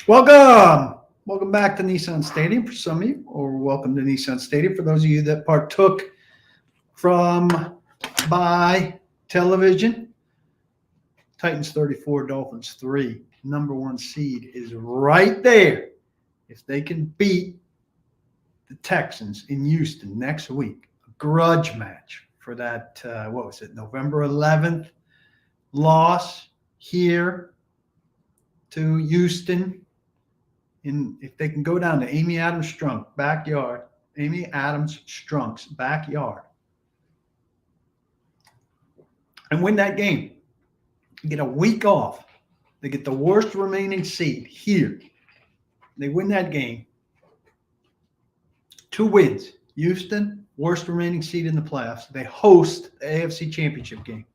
Welcome back to Nissan Stadium for some of you, or welcome to Nissan Stadium for those of you that partook from by television. Titans 34, Dolphins 3. Number one seed is right there. If they can beat the Texans in Houston next week, a grudge match for that, November 11th loss here to Houston. If they can go down to Amy Adams Strunk's backyard and win that game, get a week off. They get the worst remaining seed here. They win that game. 2 wins. Houston, worst remaining seed in the playoffs. They host the AFC Championship game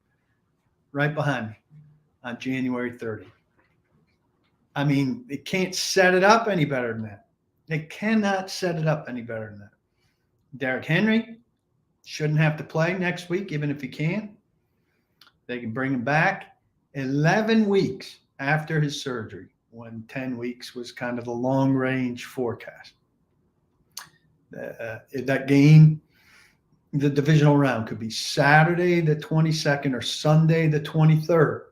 right behind me on January 30th. I mean, they can't set it up any better than that. They cannot set it up any better than that. Derrick Henry shouldn't have to play next week, even if he can. They can bring him back 11 weeks after his surgery, when 10 weeks was kind of the long-range forecast. That game, the divisional round, could be Saturday the 22nd or Sunday the 23rd.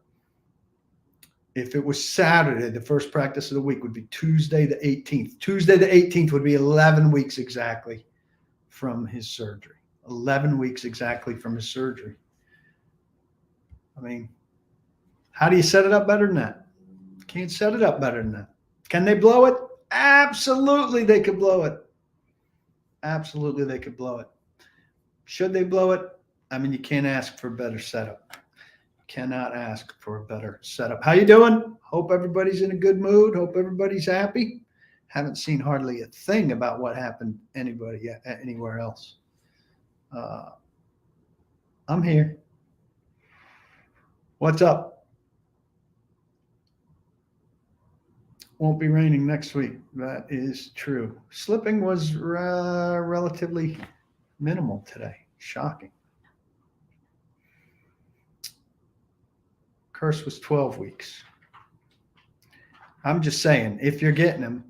If it was Saturday, the first practice of the week would be Tuesday the 18th. Tuesday the 18th would be 11 weeks exactly from his surgery. 11 weeks exactly from his surgery. I mean, how do you set it up better than that? Can't set it up better than that. Can they blow it? Absolutely, they could blow it. Absolutely, they could blow it. Should they blow it? I mean, you can't ask for a better setup. Cannot ask for a better setup. How you doing? Hope everybody's in a good mood. Hope everybody's happy. Haven't seen hardly a thing about what happened anywhere else. I'm here. What's up? Won't be raining next week. That is true. Slipping was relatively minimal today. Shocking. Curse was 12 weeks. I'm just saying, if you're getting them,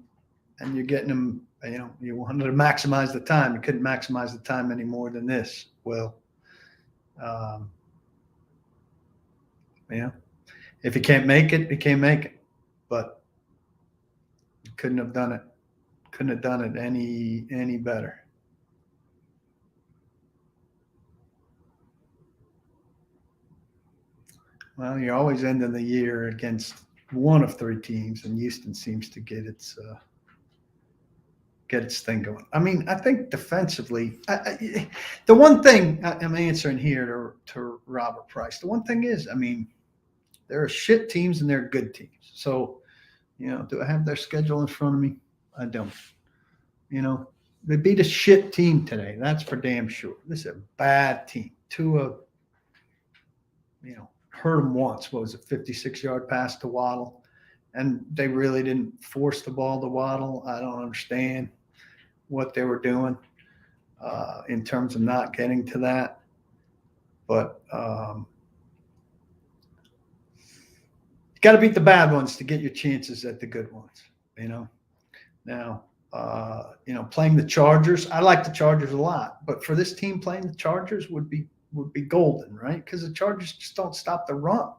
and you're getting them, you wanted to maximize the time. You couldn't maximize the time any more than this. Well, if you can't make it, you can't make it. But you couldn't have done it. Couldn't have done it any better. Well, you're always ending the year against one of 3 teams, and Houston seems to get its thing going. I mean, I think defensively, the one thing I'm answering here to Robert Price, the one thing is, I mean, there are shit teams and there are good teams. So, do I have their schedule in front of me? I don't. They beat a shit team today. That's for damn sure. This is a bad team. Tua, hurt him once. What was it, 56-yard pass to Waddle? And they really didn't force the ball to Waddle. I don't understand what they were doing in terms of not getting to that. But you got to beat the bad ones to get your chances at the good ones. Now, playing the Chargers, I like the Chargers a lot. But for this team, playing the Chargers would be golden, right? Because the Chargers just don't stop the run.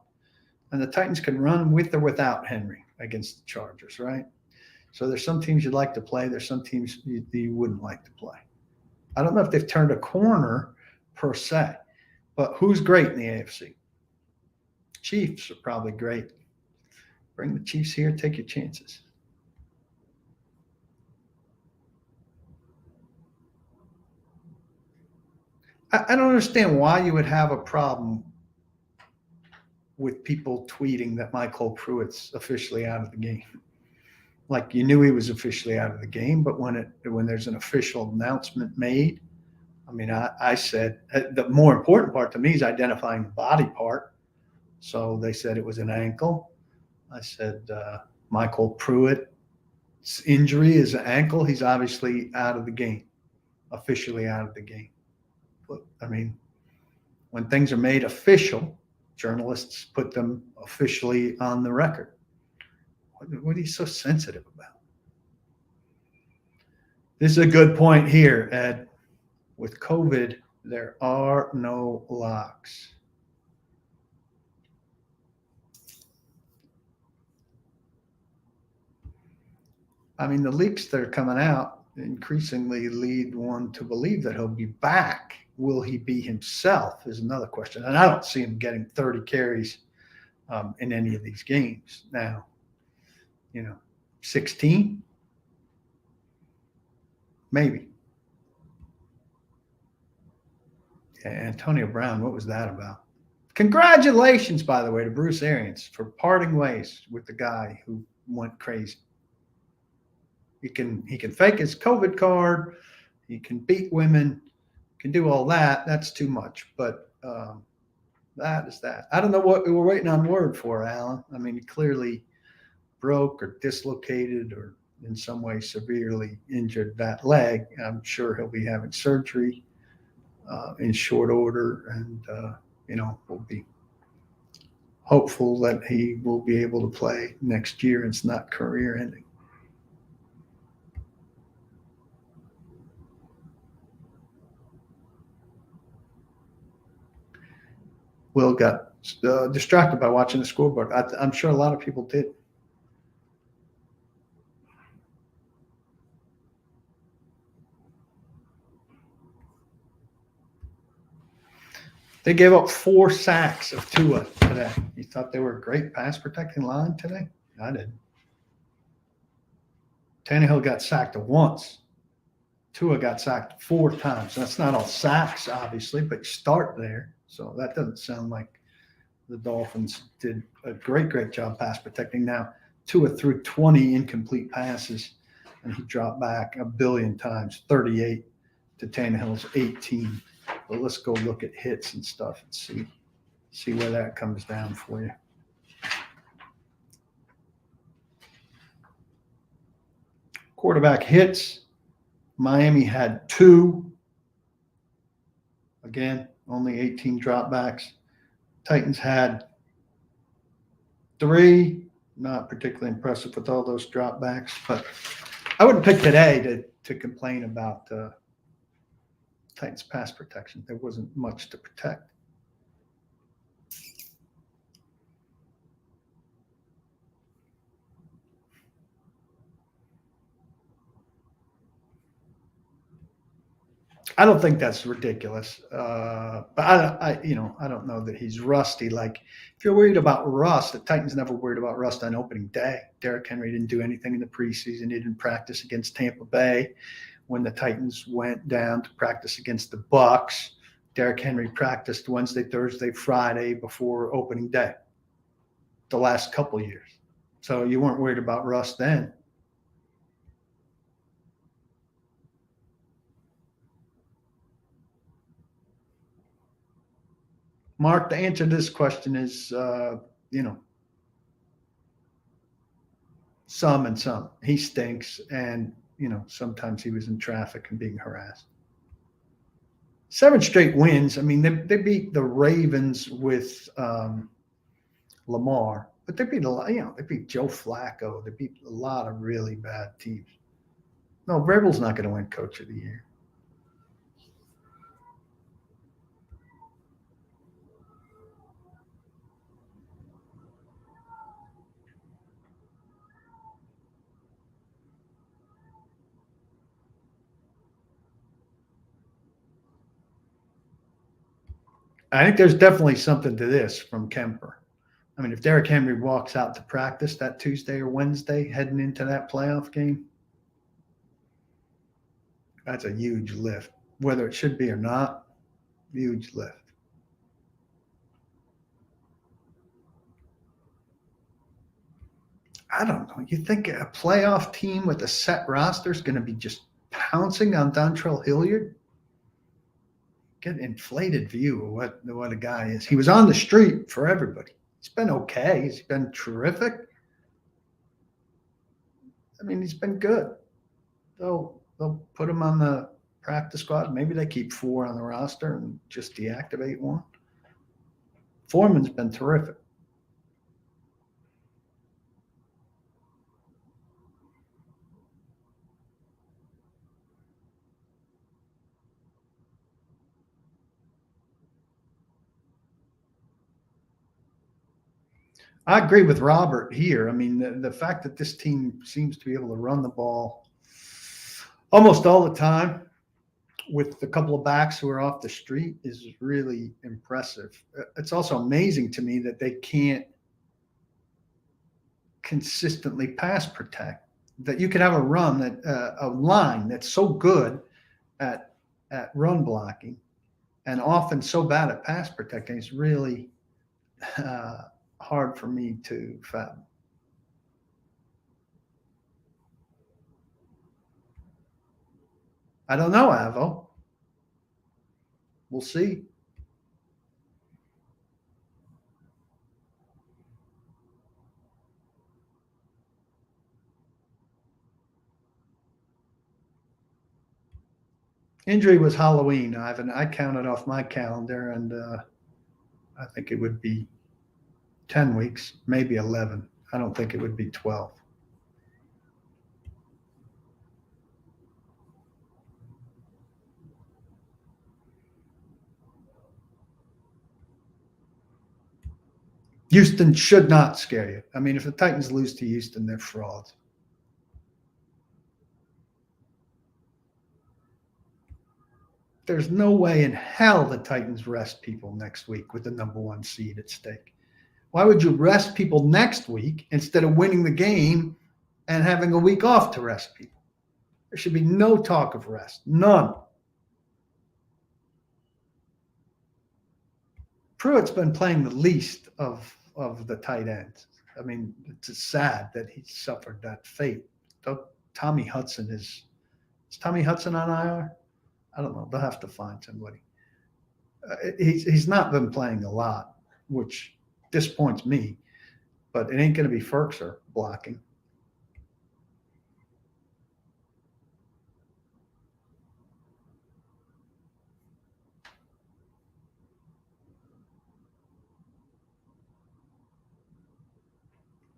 And the Titans can run with or without Henry against the Chargers, right? So there's some teams you'd like to play. There's some teams you wouldn't like to play. I don't know if they've turned a corner per se, but who's great in the AFC? Chiefs are probably great. Bring the Chiefs here, take your chances. I don't understand why you would have a problem with people tweeting that Michael Pruitt's officially out of the game. Like, you knew he was officially out of the game, but when there's an official announcement made, I mean, I said the more important part to me is identifying the body part. So they said it was an ankle. I said Michael Pruitt's injury is an ankle. He's obviously out of the game, officially out of the game. But, I mean, when things are made official, journalists put them officially on the record. What are you so sensitive about? This is a good point here, Ed. With COVID, there are no locks. I mean, the leaks that are coming out increasingly lead one to believe that he'll be back. Will he be himself is another question. And I don't see him getting 30 carries in any of these games. Now, 16, maybe. Yeah, Antonio Brown, what was that about? Congratulations, by the way, to Bruce Arians for parting ways with the guy who went crazy. He can fake his COVID card. He can beat women. Can do all that. That's too much. But that is that. I don't know what we were waiting on word for, Alan. I mean, he clearly broke or dislocated or in some way severely injured that leg. I'm sure he'll be having surgery in short order, and we'll be hopeful that he will be able to play next year. It's not career ending. Will got distracted by watching the scoreboard. I'm sure a lot of people did. They gave up 4 sacks of Tua today. You thought they were a great pass protecting line today? I didn't. Tannehill got sacked once. Tua got sacked 4 times. That's not all sacks, obviously, but you start there. So that doesn't sound like the Dolphins did a great job pass protecting. Now, Tua threw 20 incomplete passes, and he dropped back a billion times, 38 to Tannehill's 18. But let's go look at hits and stuff and see where that comes down for you. Quarterback hits. Miami had 2. Again, only 18 dropbacks. Titans had 3. Not particularly impressive with all those dropbacks, but I wouldn't pick today to complain about Titans pass protection. There wasn't much to protect. I don't think that's ridiculous, but I don't know that he's rusty. Like, if you're worried about rust, the Titans never worried about rust on opening day. Derrick Henry didn't do anything in the preseason. He didn't practice against Tampa Bay. When the Titans went down to practice against the Bucs, Derrick Henry practiced Wednesday, Thursday, Friday before opening day. The last couple of years, so you weren't worried about rust then. Mark, the answer to this question is, some and some. He stinks, and, sometimes he was in traffic and being harassed. 7 straight wins. I mean, they beat the Ravens with Lamar, but they beat a lot. They beat Joe Flacco. They beat a lot of really bad teams. No, Vrabel's not going to win Coach of the Year. I think there's definitely something to this from Kemper. I mean, if Derrick Henry walks out to practice that Tuesday or Wednesday heading into that playoff game, that's a huge lift. Whether it should be or not, huge lift. I don't know. You think a playoff team with a set roster is going to be just pouncing on Dontrell Hilliard? Get an inflated view of what a guy is. He was on the street for everybody. He's been okay. He's been terrific. I mean, he's been good. They'll put him on the practice squad. Maybe they keep 4 on the roster and just deactivate 1. Foreman's been terrific. I agree with Robert here. I mean, the fact that this team seems to be able to run the ball almost all the time with a couple of backs who are off the street is really impressive. It's also amazing to me that they can't consistently pass protect. That you could have a run that a line that's so good at run blocking and often so bad at pass protecting is really uh, hard for me to fathom. I don't know, Avo. We'll see. Injury was Halloween, Ivan. I counted off my calendar, and I think it would be 10 weeks, maybe 11. I don't think it would be 12. Houston should not scare you. I mean, if the Titans lose to Houston, they're frauds. There's no way in hell the Titans rest people next week with the number one seed at stake. Why would you rest people next week instead of winning the game and having a week off to rest people? There should be no talk of rest. None. Pruitt's been playing the least of the tight ends. I mean, it's sad that he suffered that fate. Tommy Hudson is Tommy Hudson on IR? I don't know. They'll have to find somebody. He's not been playing a lot, which disappoints me. But it ain't going to be Ferkser blocking.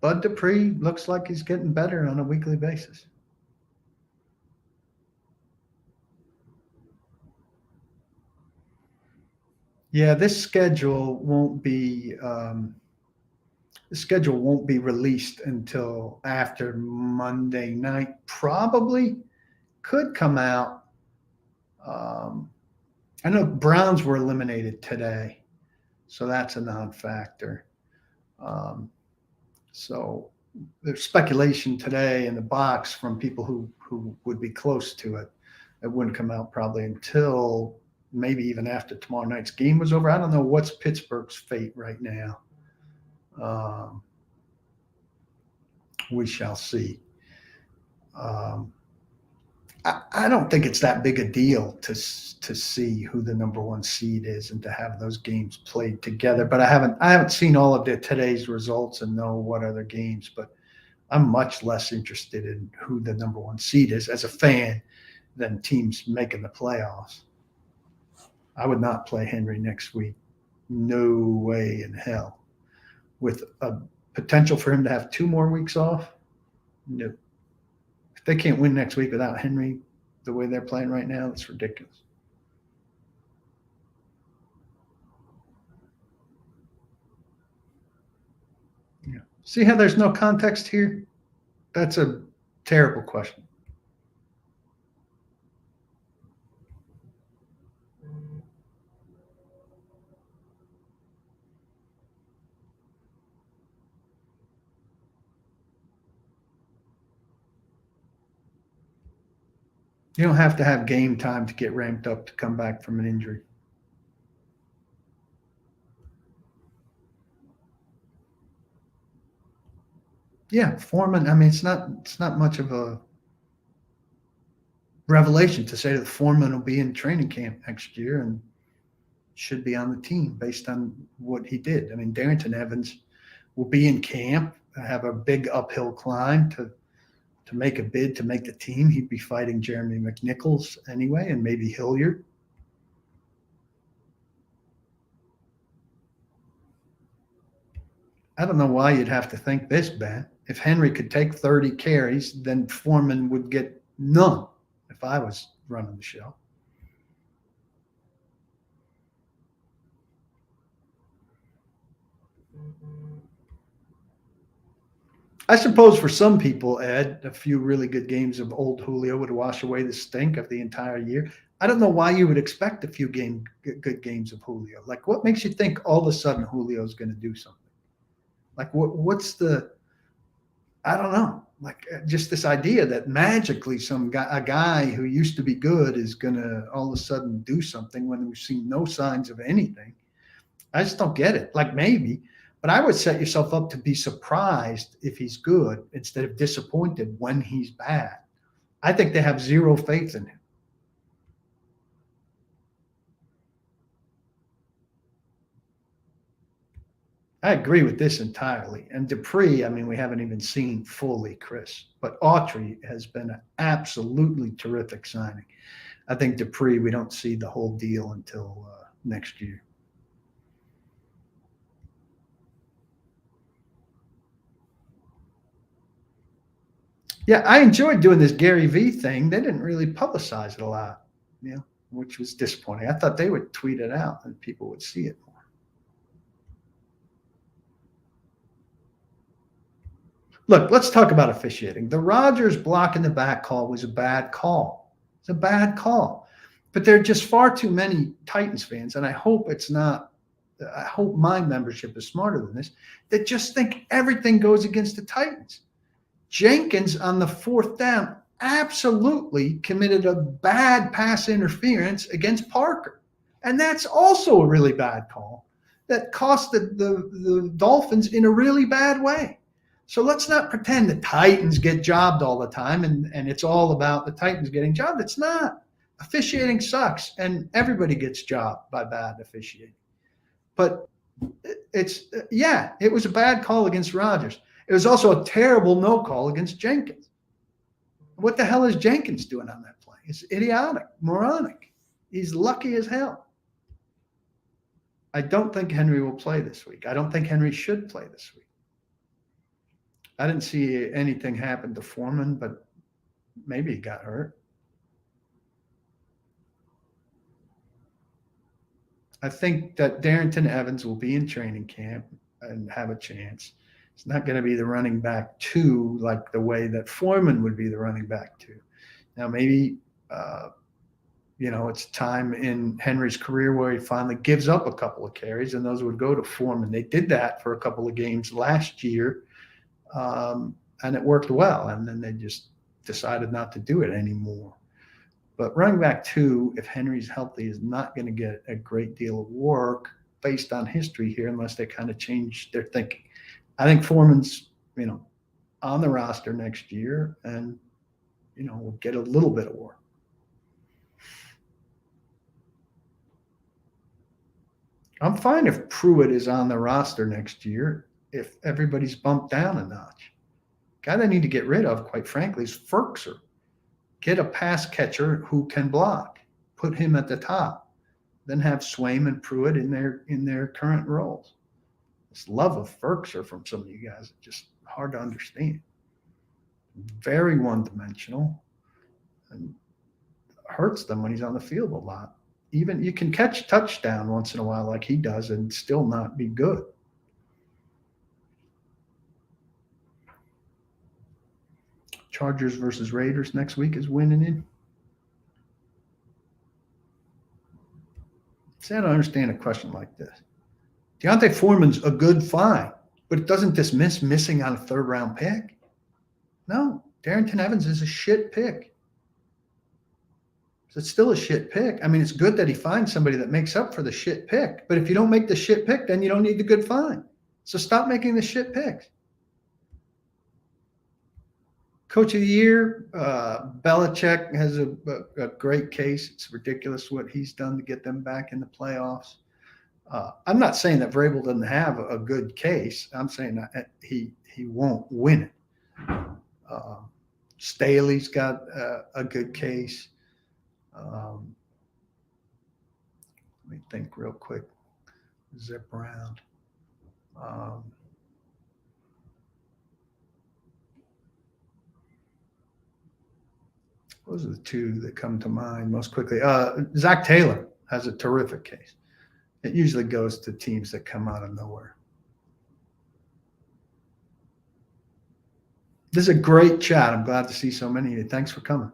Bud Dupree looks like he's getting better on a weekly basis. Yeah, this schedule won't be the schedule won't be released until after Monday night. Probably could come out. Um, I know Browns were eliminated today, so that's a non-factor. Um, so there's speculation today in the box from people who would be close to it. It wouldn't come out probably until maybe even after tomorrow night's game was over. I don't know what's Pittsburgh's fate right now. Um, we shall see. Um, I don't think it's that big a deal to see who the number one seed is and to have those games played together. But I haven't seen all of today's results and know what other games. But I'm much less interested in who the number one seed is as a fan than teams making the playoffs. I would not play Henry next week. No way in hell. With a potential for him to have 2 more weeks off, no. If they can't win next week without Henry the way they're playing right now, it's ridiculous. Yeah. See how there's no context here? That's a terrible question. You don't have to have game time to get ramped up to come back from an injury. Yeah, Foreman. I mean, it's not much of a revelation to say that Foreman will be in training camp next year and should be on the team based on what he did. I mean, Darrington Evans will be in camp, have a big uphill climb to make a bid to make the team. He'd be fighting Jeremy McNichols anyway, and maybe Hilliard. I don't know why you'd have to think this, Ben. If Henry could take 30 carries, then Foreman would get none if I was running the show. I suppose for some people, Ed, a few really good games of old Julio would wash away the stink of the entire year. I don't know why you would expect a few good games of Julio. Like, what makes you think all of a sudden Julio's going to do something? Like, what's the? I don't know. Like, just this idea that magically a guy who used to be good is going to all of a sudden do something when we've seen no signs of anything. I just don't get it. Like, maybe, but I would set yourself up to be surprised if he's good instead of disappointed when he's bad. I think they have zero faith in him. I agree with this entirely. And Dupree, I mean, we haven't even seen fully, Chris, but Autry has been an absolutely terrific signing. I think Dupree, we don't see the whole deal until next year. Yeah, I enjoyed doing this Gary V thing. They didn't really publicize it a lot, which was disappointing. I thought they would tweet it out and people would see it more. Look, let's talk about officiating. The Rodgers block in the back call was a bad call. It's a bad call. But there are just far too many Titans fans, and I hope it's not. I hope my membership is smarter than this, that just think everything goes against the Titans. Jenkins on the fourth down absolutely committed a bad pass interference against Parker. And that's also a really bad call that cost the Dolphins in a really bad way. So let's not pretend the Titans get jobbed all the time and it's all about the Titans getting jobbed. It's not. Officiating sucks, and everybody gets jobbed by bad officiating. But it was a bad call against Rodgers. It was also a terrible no call against Jenkins. What the hell is Jenkins doing on that play? It's idiotic, moronic. He's lucky as hell. I don't think Henry will play this week. I don't think Henry should play this week. I didn't see anything happen to Foreman, but maybe he got hurt. I think that Darrington Evans will be in training camp and have a chance. It's not going to be the running back two like the way that Foreman would be the running back two. Now, maybe, it's time in Henry's career where he finally gives up a couple of carries, and those would go to Foreman. They did that for a couple of games last year, and it worked well. And then they just decided not to do it anymore. But running back two, if Henry's healthy, is not going to get a great deal of work based on history here unless they kind of change their thinking. I think Foreman's, on the roster next year and, will get a little bit of work. I'm fine if Pruitt is on the roster next year if everybody's bumped down a notch. Guy they need to get rid of, quite frankly, is Ferkser. Get a pass catcher who can block. Put him at the top. Then have Swaim and Pruitt in their current roles. This love of Ferkser from some of you guys is just hard to understand. Very one-dimensional, and hurts them when he's on the field a lot. Even you can catch a touchdown once in a while like he does and still not be good. Chargers versus Raiders next week is winning in. See, I don't understand a question like this. Deontay Foreman's a good find, but it doesn't dismiss missing on a third-round pick. No, Darrington Evans is a shit pick. So it's still a shit pick. I mean, it's good that he finds somebody that makes up for the shit pick. But if you don't make the shit pick, then you don't need the good find. So stop making the shit picks. Coach of the year, Belichick has a great case. It's ridiculous what he's done to get them back in the playoffs. I'm not saying that Vrabel doesn't have a good case. I'm saying that he won't win it. Staley's got a good case. Let me think real quick. Zip around. Those are the two that come to mind most quickly. Zach Taylor has a terrific case. It usually goes to teams that come out of nowhere. This is a great chat. I'm glad to see so many of you. Thanks for coming.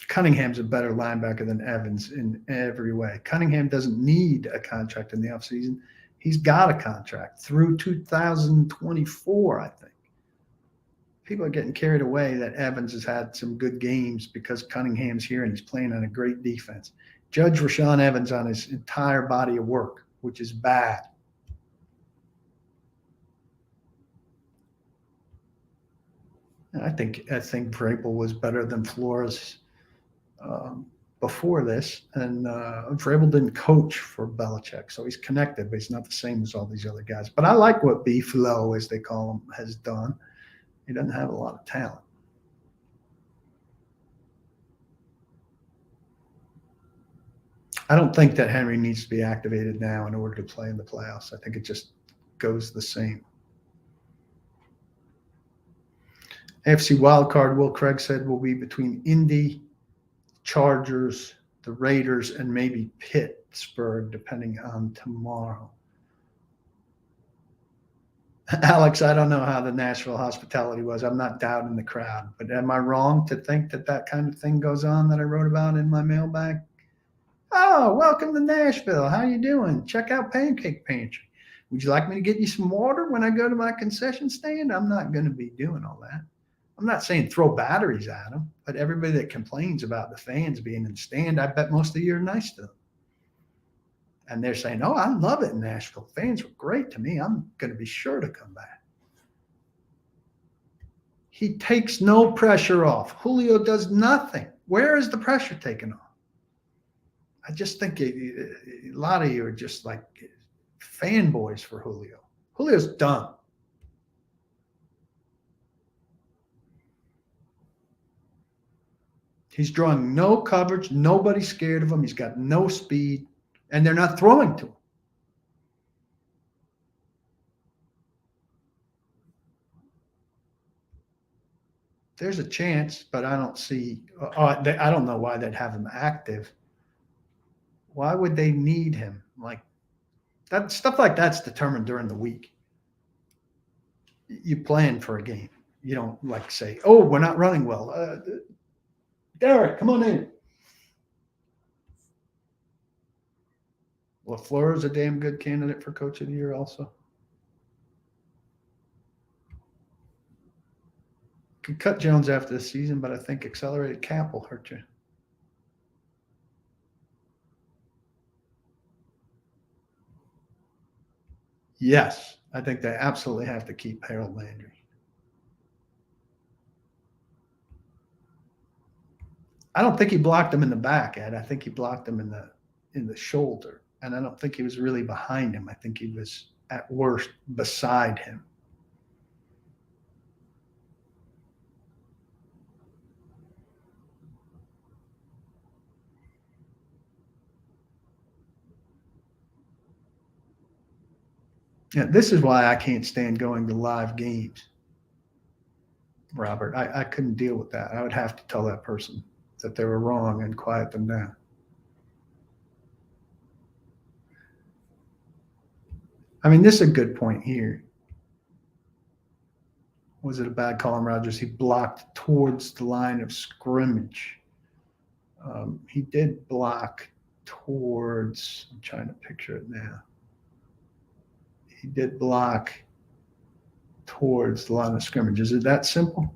Cunningham's a better linebacker than Evans in every way. Cunningham doesn't need a contract in the offseason. He's got a contract through 2024, I think. People are getting carried away that Evans has had some good games because Cunningham's here and he's playing on a great defense. Judge Rashaan Evans on his entire body of work, which is bad. And I think Vrabel was better than Flores before this, and Vrabel didn't coach for Belichick, so he's connected, but he's not the same as all these other guys. But I like what B-Flow, as they call him, has done. He doesn't have a lot of talent. I don't think that Henry needs to be activated now in order to play in the playoffs. I think it just goes the same. AFC wildcard, Will Craig said, will be between Indy, Chargers, the Raiders, and maybe Pittsburgh, depending on tomorrow. Alex, I don't know how the Nashville hospitality was. I'm not doubting the crowd, but am I wrong to think that that kind of thing goes on that I wrote about in my mailbag? Oh, welcome to Nashville. How you doing? Check out Pancake Pantry. Would you like me to get you some water when I go to my concession stand? I'm not going to be doing all that. I'm not saying throw batteries at them, but everybody that complains about the fans being in the stand, I bet most of you are nice to them. And they're saying, oh, I love it in Nashville. Fans were great to me. I'm going to be sure to come back. He takes no pressure off. Julio does nothing. Where is the pressure taken off? I just think a lot of you are just like fanboys for Julio. Julio's done. He's drawing no coverage. Nobody's scared of him. He's got no speed, and they're not throwing to him. There's a chance, but I don't see. I don't know why they'd have him active. Why would they need him? Like that stuff like that's determined during the week. You plan for a game. You don't like say, "Oh, we're not running well." Derek, come on in. LaFleur is a damn good candidate for Coach of the Year also. Could cut Jones after the season, but I think accelerated cap will hurt you. Yes, I think they absolutely have to keep Harold Landry. I don't think he blocked him in the back, Ed. I think he blocked him in the shoulder, and I don't think he was really behind him. I think he was at worst beside him. Yeah, this is why I can't stand going to live games, Robert. I couldn't deal with that. I would have to tell that person that they were wrong and quiet them down. I mean, this is a good point here. Was it a bad call on Rodgers? He blocked towards the line of scrimmage. He did block towards, I'm trying to picture it now. He did block towards the line of scrimmage. Is it that simple?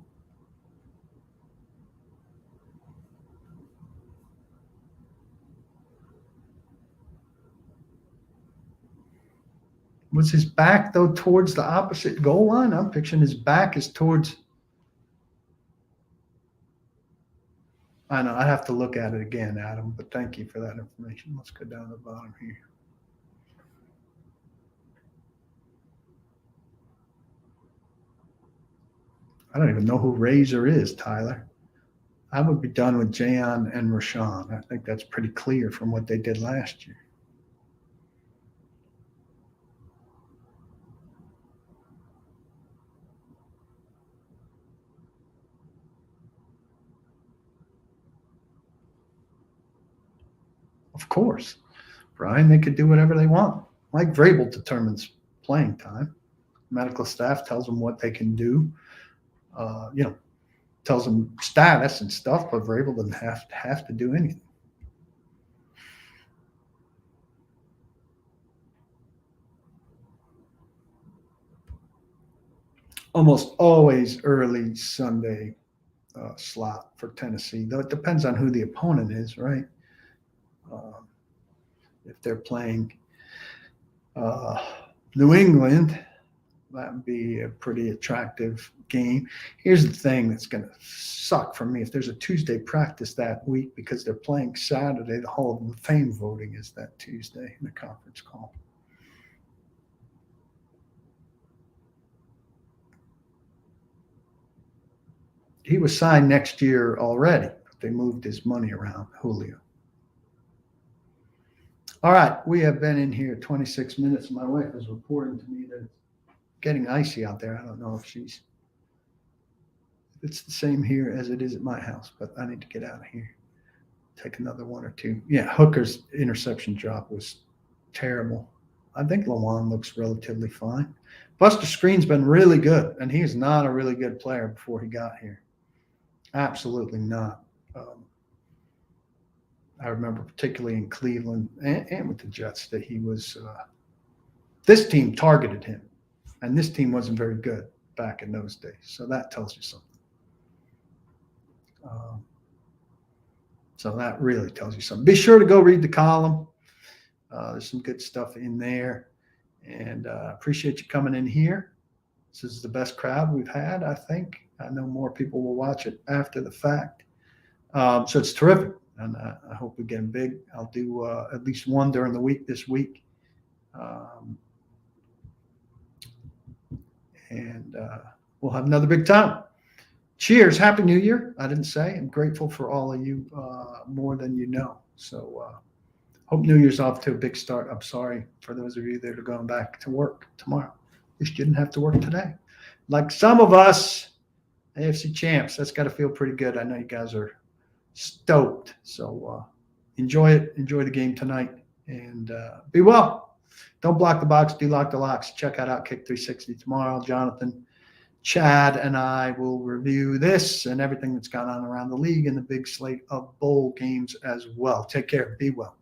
Was his back, though, towards the opposite goal line? I'm picturing his back is towards. I know. I'd have to look at it again, Adam, but thank you for that information. Let's go down to the bottom here. I don't even know who Razor is, Tyler. I would be done with Jayon and Rashaan. I think that's pretty clear from what they did last year. Of course, Brian, they could do whatever they want. Mike Vrabel determines playing time. Medical staff tells them what they can do. tells them status and stuff, but Vrabel doesn't have to do anything. Almost always early Sunday slot for Tennessee, though it depends on who the opponent is, right? If they're playing New England, that would be a pretty attractive game. Here's the thing that's going to suck for me. If there's a Tuesday practice that week because they're playing Saturday, the Hall of Fame voting is that Tuesday in the conference call. He was signed next year already, but they moved his money around, Julio. All right, we have been in here 26 minutes. My wife is reporting to me that it's getting icy out there. I don't know if it's the same here as it is at my house, but I need to get out of here. Take another one or two. Yeah, Hooker's interception drop was terrible. I think Lawan looks relatively fine. Buster Screen's been really good, and he is not a really good player before he got here. Absolutely not. I remember particularly in Cleveland and with the Jets that he was this team targeted him, and this team wasn't very good back in those days. So that tells you something. So that really tells you something. Be sure to go read the column. There's some good stuff in there, and appreciate you coming in here. This is the best crowd we've had, I think. I know more people will watch it after the fact. So it's terrific, and I hope we get them big. I'll do at least one during the week this week. And we'll have another big time. Cheers. Happy New Year. I didn't say. I'm grateful for all of you more than you know. So hope New Year's off to a big start. I'm sorry for those of you that are going back to work tomorrow. You didn't have to work today. Like some of us, AFC champs, that's got to feel pretty good. I know you guys are stoked. So enjoy it. Enjoy the game tonight. And be well. Don't block the box. Do lock the locks. Check out Outkick 360 tomorrow. Jonathan, Chad, and I will review this and everything that's gone on around the league and the big slate of bowl games as well. Take care. Be well.